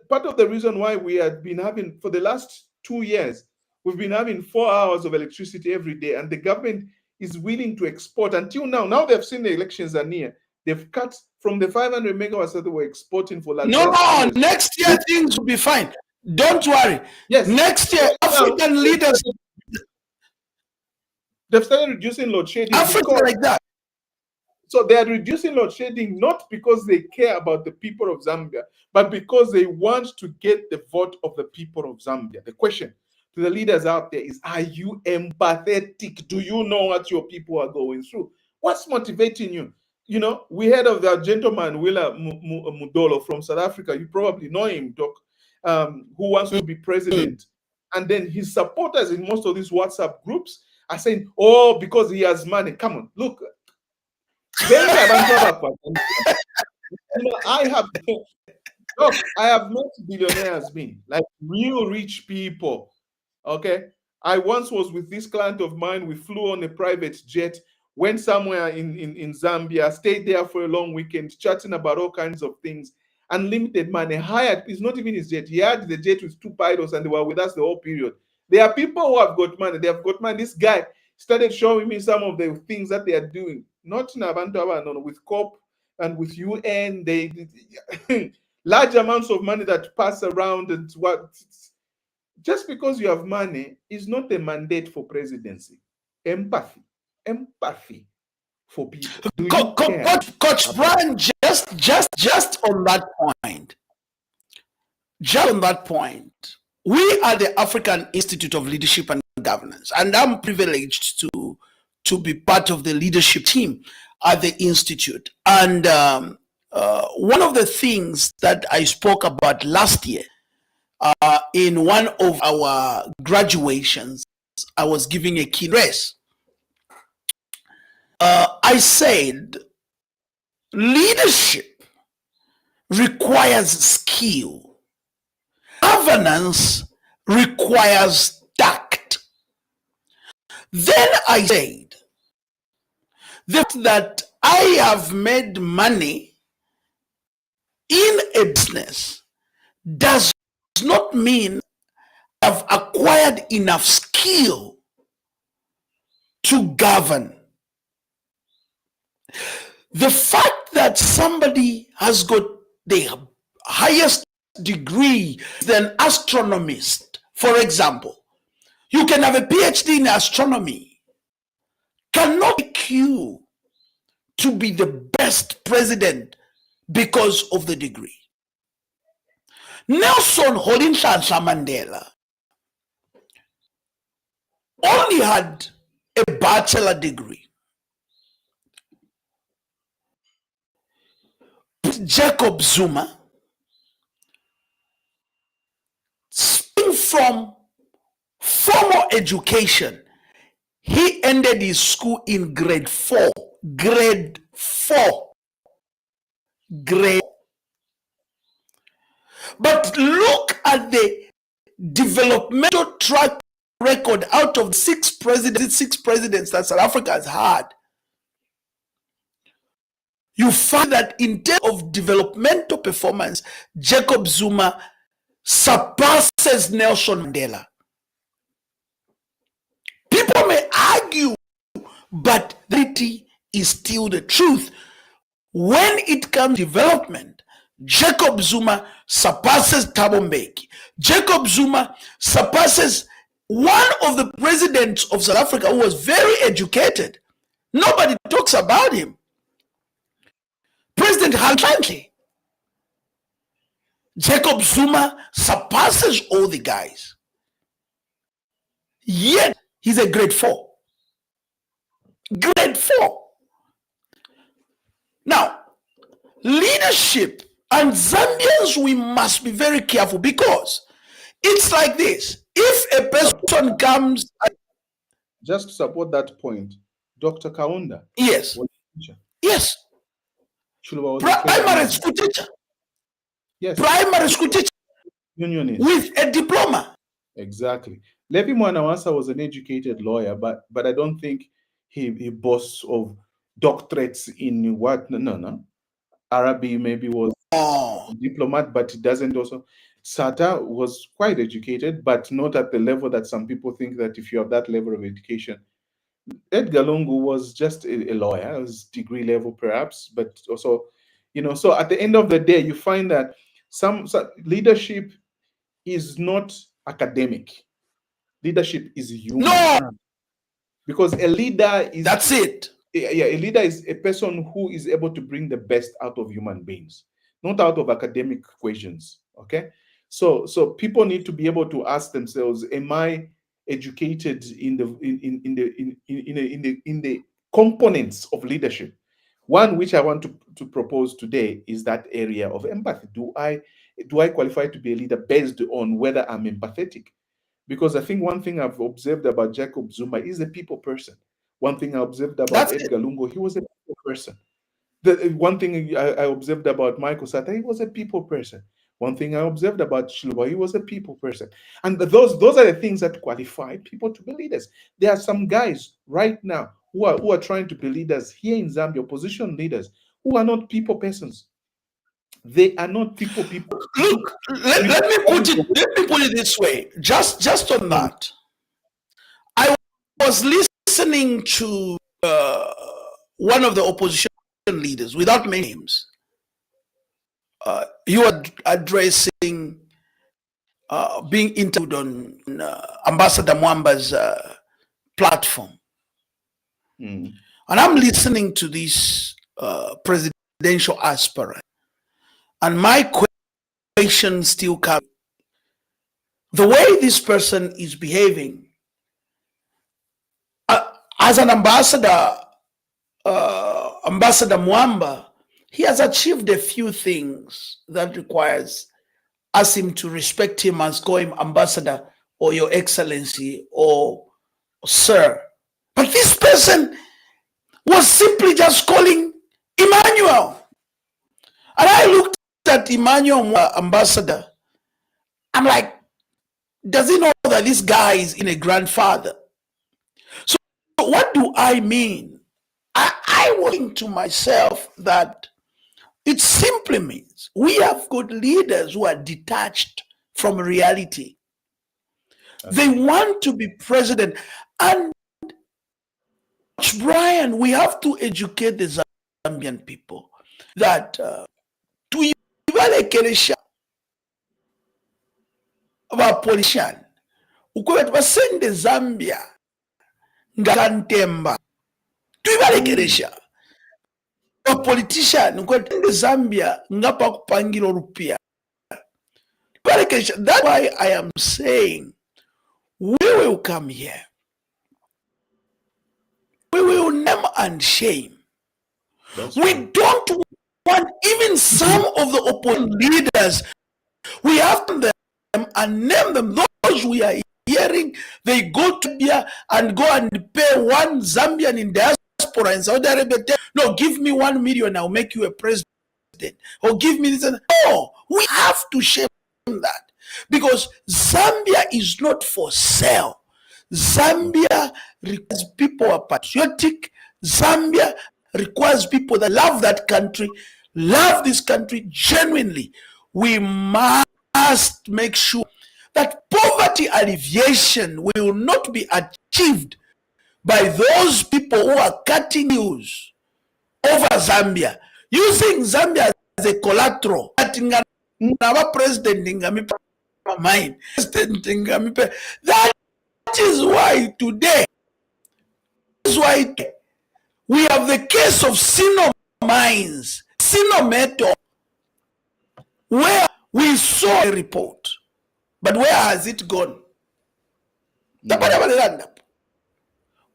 Part of the reason why we have been having, for the last 2 years, we've been having 4 hours of electricity every day, and the government is willing to export until now. Now they've seen the elections are near. They've cut from the 500 megawatts that they were exporting for like next year things will be fine. Don't worry. Yes. Next year, African leaders, they've started reducing load shedding. Africa like that. So they are reducing load shedding not because they care about the people of Zambia, but because they want to get the vote of the people of Zambia. The question to the leaders out there is, are you empathetic? Do you know what your people are going through? What's motivating you? We heard of that gentleman, Willa Mudolo from South Africa. You probably know him, Doc, who wants to be president. And then his supporters in most of these WhatsApp groups are saying, oh, because he has money. Come on, look. I have met billionaires, like real rich people. Okay. I once was with this client of mine. We flew on a private jet, went somewhere in Zambia, stayed there for a long weekend, chatting about all kinds of things. Unlimited money, hired, it's not even his jet. He had the jet with 2 pilots, and they were with us the whole period. There are people who have got money. They have got money. This guy started showing me some of the things that they are doing. Not in Abantu, with COP and with UN. They large amounts of money that pass around, and just because you have money is not a mandate for presidency. Empathy for people. Do you care? Coach Brian, just on that point. Just on that point, we are the African Institute of Leadership and Governance, and I'm privileged to be part of the leadership team at the Institute. And one of the things that I spoke about last year in one of our graduations, I was giving a key address. I said, leadership requires skill. Governance requires tact. Then I said, the fact that I have made money in a business does not mean I've acquired enough skill to govern. The fact that somebody has got the highest degree than astronomist, for example, you can have a PhD in astronomy, cannot make you to be the best president because of the degree. Nelson Rolihlahla Mandela only had a bachelor degree. Jacob Zuma, speaking from formal education, he ended his school in grade 4. Grade 4. Grade. But look at the developmental track record out of six presidents that South Africa has had. You find that in terms of developmental performance, Jacob Zuma surpasses Nelson Mandela. People may argue, but the reality is still the truth. When it comes to development, Jacob Zuma surpasses Thabo Mbeki. Jacob Zuma surpasses one of the presidents of South Africa who was very educated. Nobody talks about him. President Hantlantly. Jacob Zuma surpasses all the guys. Yet he's a grade 4. Grade 4. Now, leadership and Zambians, we must be very careful because it's like this. If a person comes... Just to support that point, Dr. Kaunda. Yes. Was a teacher. Yes. Chuluba was a Primary school teacher. Yes. Primary school teacher. Unionist. With a diploma. Exactly. Levi Mwanawasa was an educated lawyer, but I don't think he boasts of doctorates in what? No. Arabic maybe was a diplomat, but he doesn't also. Sata was quite educated, but not at the level that some people think that if you have that level of education. Edgar Lungu was just a lawyer, his degree level perhaps, but also, so at the end of the day, you find that some leadership is not academic. Leadership is human. No! Because a leader is... That's it. Yeah, a leader is a person who is able to bring the best out of human beings, not out of academic equations. Okay, so people need to be able to ask themselves: am I educated in the components of leadership? One which I want to propose today is that area of empathy. Do I qualify to be a leader based on whether I'm empathetic? Because I think one thing I've observed about Jacob Zuma is a people person. One thing I observed about Edgar Lungu, he was a people person. The one thing I observed about Michael Sata, he was a people person. One thing I observed about Chiluba, he was a people person. And those are the things that qualify people to be leaders. There are some guys right now who are trying to be leaders here in Zambia, opposition leaders, who are not people persons. They are not people. Look, let me put it this way. Just on that, I was listening to one of the opposition leaders, without names. You are addressing being interviewed on Ambassador Mwamba's platform, and I'm listening to this presidential aspirant. And my question still comes. The way this person is behaving, as an ambassador, Ambassador Mwamba, he has achieved a few things that requires us him to respect him as call him ambassador or your excellency or sir. But this person was simply just calling Emmanuel. And I looked at Emmanuel ambassador. I'm like, does he know that this guy is in a grandfather? So what do I mean? I was thinking to myself that it simply means we have got leaders who are detached from reality. They want to be president. And Brian, we have to educate the Zambian people that tuibalekeresha abapolitician ukwebati basende Zambia ngakantemba tuibalekeresha abapolitician ukwebati Zambia ngapa kupangira rupia. That's why I am saying we will come here. We will name and shame. We don't want even some of the opposition leaders. We have them and name them. Those we are hearing, they go to Zambia and go and pay one Zambian in diaspora in Saudi Arabia. No, give me 1 million, I'll make you a president. Or give me this. No, we have to shame that because Zambia is not for sale. Zambia requires people who are patriotic. Zambia requires people that love that country, love this country genuinely. We must make sure that poverty alleviation will not be achieved by those people who are cutting news over Zambia, using Zambia as a collateral. That is why today, we have the case of Sino Mines, Sino Metal, where we saw a report, but where has it gone?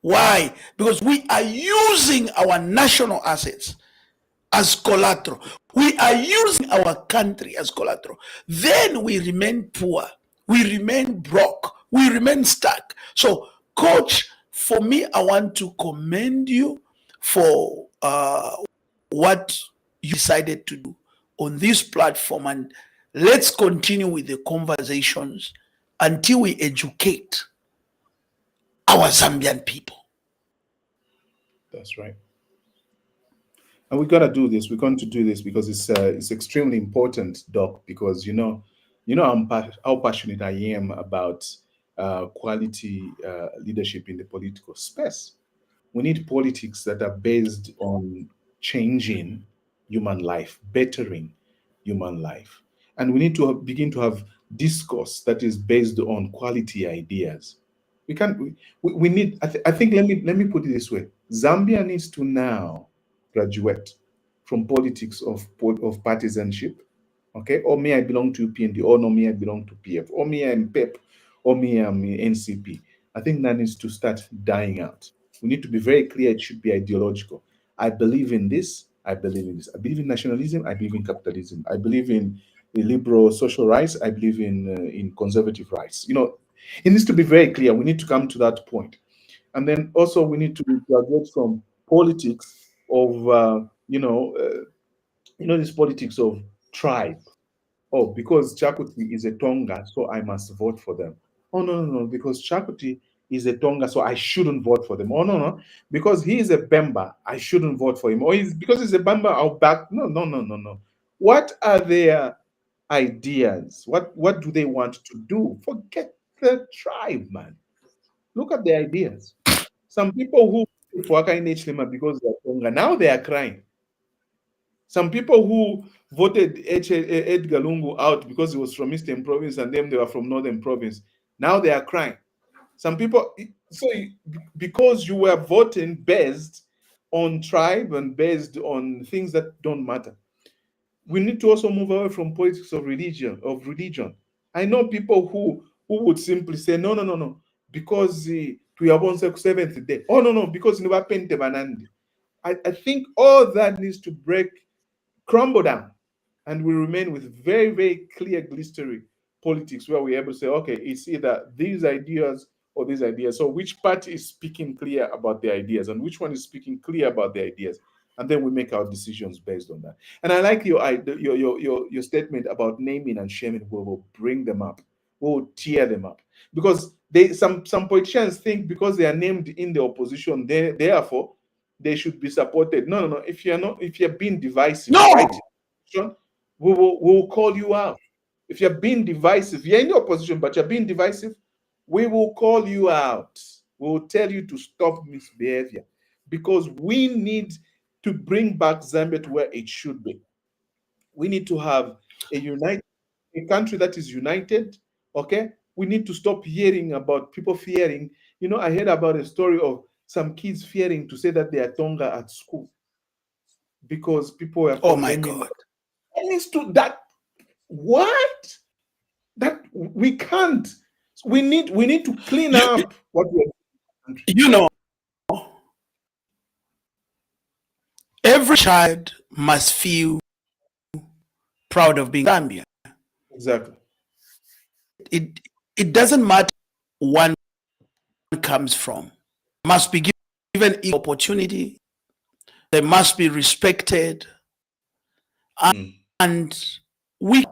Why? Because we are using our national assets as collateral. We are using our country as collateral. Then we remain poor. We remain broke. We remain stuck. So, Coach, for me, I want to commend you for what you decided to do on this platform. And let's continue with the conversations until we educate our Zambian people. That's right. And we're gonna do this. We're going to do this because it's extremely important, Doc. Because how passionate I am about quality leadership in the political space. We need politics that are based on changing human life, bettering human life, and we need to begin to have discourse that is based on quality ideas. We can't. We need. I think. Let me put it this way. Zambia needs to now graduate from politics of partisanship. Okay, or me I belong to PND, or no me I belong to PF, or me I'm PEP, or me I'm NCP. I think that needs to start dying out. We need to be very clear. It should be ideological. I believe in this. I believe in this. I believe in nationalism. I believe in capitalism. I believe in the liberal social rights. I believe in conservative rights. It needs to be very clear. We need to come to that point. And then also we need to graduate from politics of this politics of tribe. Oh, because Chakuti is a Tonga, so I must vote for them. Oh, no, no, no, because Chakuti is a Tonga, so I shouldn't vote for them. Oh, no, no, because he is a Bemba, I shouldn't vote for him. Or because he's a Bemba, I'll back. No, no, no, no, no. What are their ideas? What do they want to do? Forget the tribe, man. Look at the ideas. Some people who for Akainechlema because they're Tonga, now they are crying. Some people who voted Edgar Lungu out because he was from Eastern Province and them they were from Northern Province, now they are crying. Some people, because you were voting based on tribe and based on things that don't matter. We need to also move away from politics of religion. I know people who would simply say, no, no, no, no, because we are born seventh day. Oh, no, no, because you never paint banandi. I think all that needs to crumble down, and we remain with very, very clear glistery politics where we're able to say, okay, it's either these ideas or these ideas. So which party is speaking clear about the ideas and which one is speaking clear about the ideas? And then we make our decisions based on that. And I like your statement about naming and shaming. We will bring them up. We will tear them up. Because some politicians think because they are named in the opposition, therefore they should be supported. No. If you're being divisive, No. right? We will call you out. If you're being divisive, you're in the opposition, but you're being divisive, we will call you out. We will tell you to stop misbehavior, because we need to bring back Zambia to where it should be. We need to have a country that is united. Okay, we need to stop hearing about people fearing. I heard about a story of some kids fearing to say that they are Tonga at school because people were Oh my condemning. God. That means to that what that we can't. We need to clean up what we are. You know, every child must feel proud of being Zambia. Exactly. It doesn't matter where one comes from. Must be given opportunity. They must be respected. And we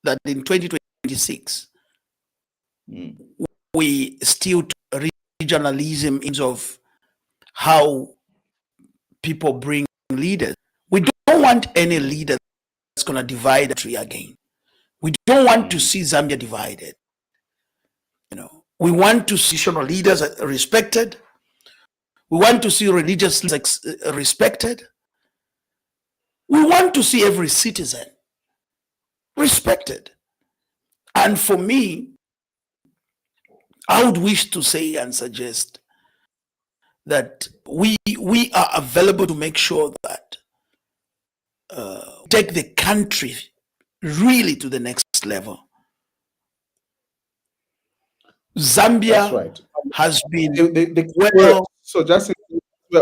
that in 2026 we still regionalism in of how people bring leaders. We don't want any leader that's going to divide the country again. We don't want to see Zambia divided. We want to see traditional leaders respected. We want to see religious leaders respected. We want to see every citizen respected. And for me, I would wish to say and suggest that we are available to make sure that take the country really to the next level. Zambia right. has been so just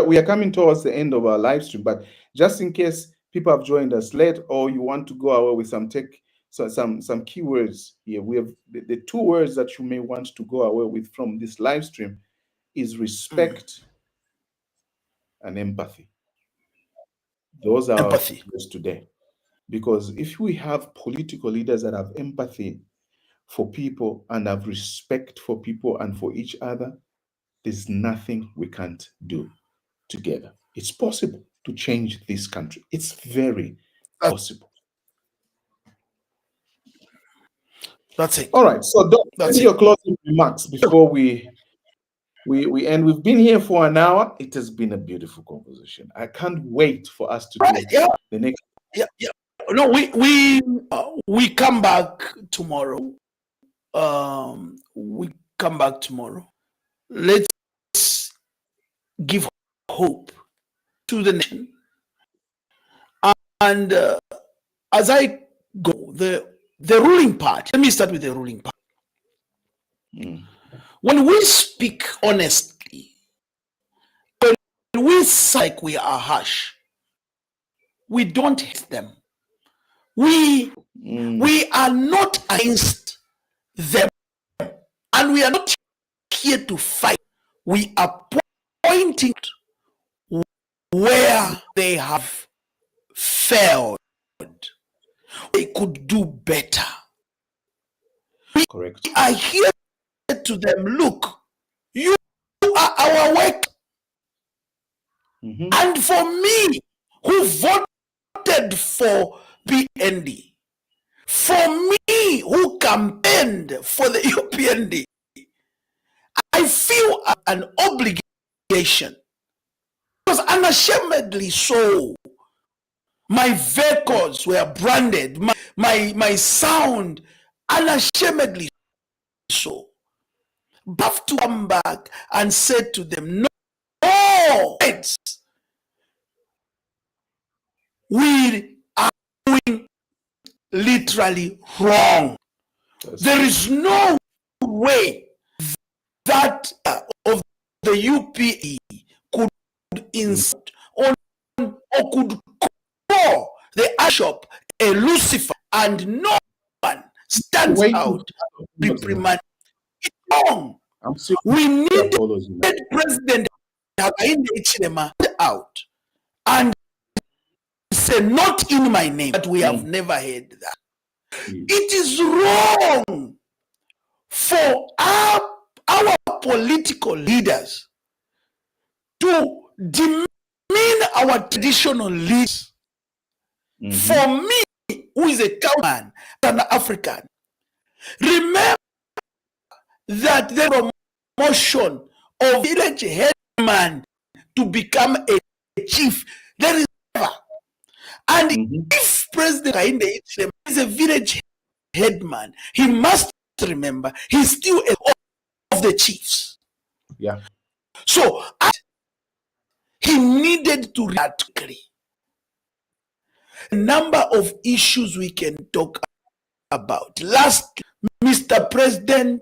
we are coming towards the end of our live stream, but just in case people have joined us late or you want to go away with some keywords here, we have the two words that you may want to go away with from this live stream is respect and empathy. Those are empathy our words today, because if we have political leaders that have empathy for people and have respect for people and for each other, there's nothing we can't do together. It's possible to change this country. It's very possible. That's it. All right. So, that's your closing remarks before we end. We've been here for an hour. It has been a beautiful conversation. I can't wait for us to do the next. Yeah. No, we come back tomorrow. We come back tomorrow. Let's give hope to the nation. And as I go, the ruling party, let me start with the ruling party. When we speak honestly, when we say like we are harsh, we don't hate them. We are not against them, and we are not here to fight. We are pointing where they have failed. They could do better. Correct. We are here to them, look, you are our work. And for me, who voted for PND, for me, who campaigned for the UPND, I feel an obligation. Because unashamedly so, my vehicles were branded, my sound, unashamedly so. But I have to come back and say to them, no, we are doing literally wrong. There is no way that of the UPE could insult or could call the Archbishop a Lucifer, and no one stands out to reprimand. It's wrong. We need President Hakainde Hichilema out and say, not in my name, but we have never heard that. It is wrong for our political leaders to demean our traditional leaders. For me, who is a cowman, an African, remember that the promotion of village headman to become a chief, there is never. And if President Hakainde Hichilema is a village headman, he must remember he's still of the chiefs. Yeah. So he needed to react quickly. A number of issues we can talk about. Last, Mr. President,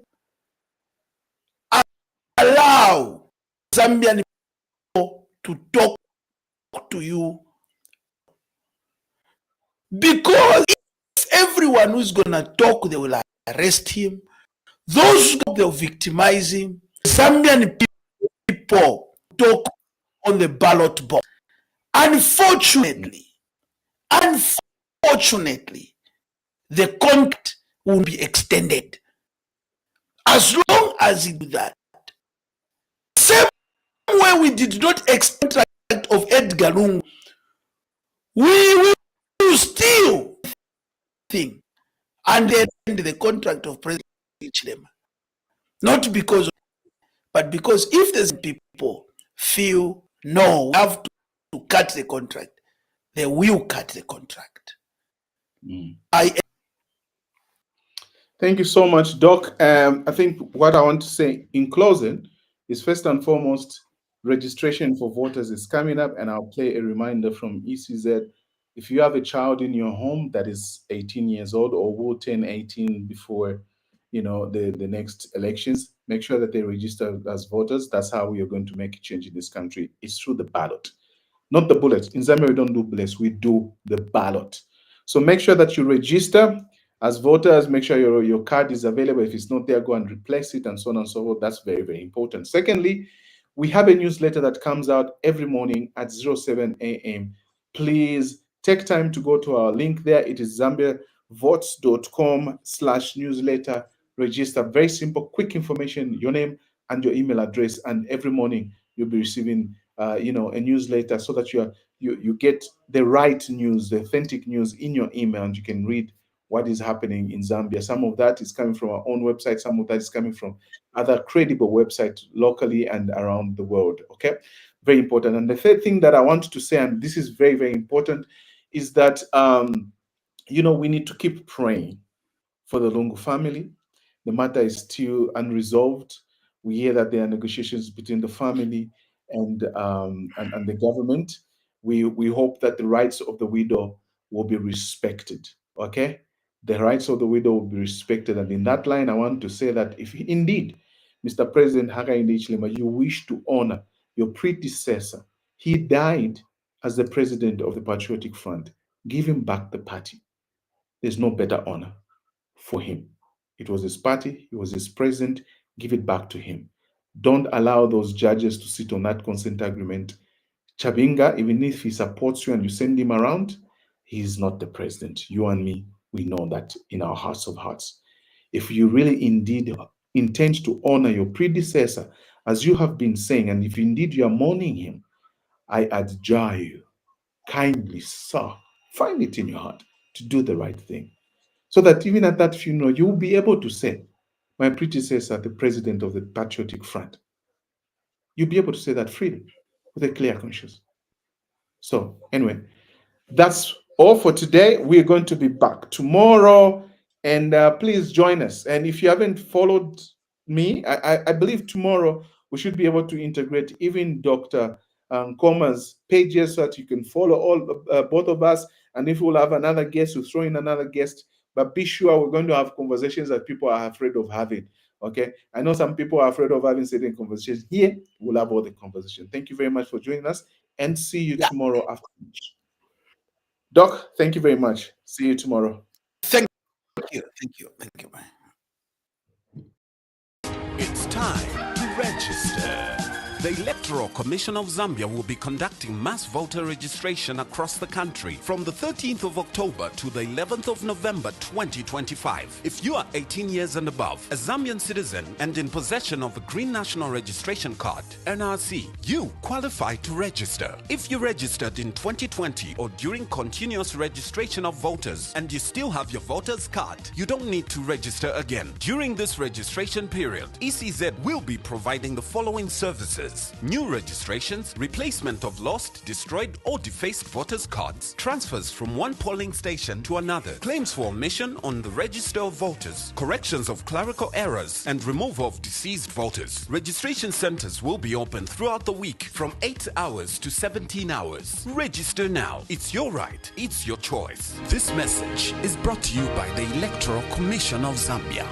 allow Zambian people to talk to you, because if everyone who's gonna talk, they will arrest him. Those who they'll victimize him. Zambian people talk on the ballot box. Unfortunately, the contract will be extended. As long as he do that, same way we did not extend the contract of Edgar Lungu, we will still think and then end the contract of President Hichilema. Not because, but because if there's people feel no, we have to cut the contract, they will cut the contract. Thank you so much, Doc. I think what I want to say in closing is, first and foremost, registration for voters is coming up, and I'll play a reminder from ECZ. If you have a child in your home that is 18 years old or will turn 18 before the next elections, make sure that they register as voters. That's how we are going to make a change in this country. It's through the ballot, not the bullet. In Zambia, we don't do bullets, we do the ballot. So make sure that you register as voters. Make sure your card is available. If it's not there, go and replace it, and so on and so forth. That's very, very important. Secondly, we have a newsletter that comes out every morning at 07 a.m. Please take time to go to our link there. It is zambiavotes.com/newsletter. Register. Very simple, quick information, your name and your email address, and every morning you'll be receiving a newsletter, so that you get the right news, the authentic news in your email, and you can read what is happening in Zambia. Some of that is coming from our own website, some of that is coming from other credible websites locally and around the world. Okay, very important. And the third thing that I want to say, and this is very, very important, is that we need to keep praying for the Lungu family. The matter is still unresolved. We hear that there are negotiations between the family and the government. We hope that the rights of the widow will be respected. Okay, the rights of the widow will be respected. And in that line, I want to say that if indeed, Mr. President Hakainde Hichilema, you wish to honor your predecessor, he died as the president of the Patriotic Front. Give him back the party. There's no better honor for him. It was his party, he was his president. Give it back to him. Don't allow those judges to sit on that consent agreement. Chabinga, even if he supports you and you send him around, he is not the president. You and me, we know that in our hearts of hearts. If you really indeed intend to honor your predecessor, as you have been saying, and if indeed you are mourning him, I adjure you, kindly, sir, find it in your heart to do the right thing, so that even at that funeral, you will be able to say, my predecessor, the president of the Patriotic Front. You'll be able to say that freely with a clear conscience. So anyway, that's all for today. We're going to be back tomorrow, and please join us. And if you haven't followed me, I believe tomorrow we should be able to integrate even Dr. Nkhoma's pages, so that you can follow all both of us. And if we'll have another guest, we'll throw in another guest. But be sure we're going to have conversations that people are afraid of having. Okay, I know some people are afraid of having certain conversations. Here, we'll have all the conversation. Thank you very much for joining us, and see you tomorrow after lunch. Doc, thank you very much. See you tomorrow. Thank you. It's time to register. The Electoral Commission of Zambia will be conducting mass voter registration across the country from the 13th of October to the 11th of November 2025. If you are 18 years and above, a Zambian citizen and in possession of a Green National Registration Card, NRC, you qualify to register. If you registered in 2020 or during continuous registration of voters and you still have your voter's card, you don't need to register again. During this registration period, ECZ will be providing the following services: new registrations, replacement of lost, destroyed or defaced voters' cards, transfers from one polling station to another, claims for omission on the register of voters, corrections of clerical errors and removal of deceased voters. Registration centers will be open throughout the week from 8 hours to 17 hours. Register now. It's your right. It's your choice. This message is brought to you by the Electoral Commission of Zambia.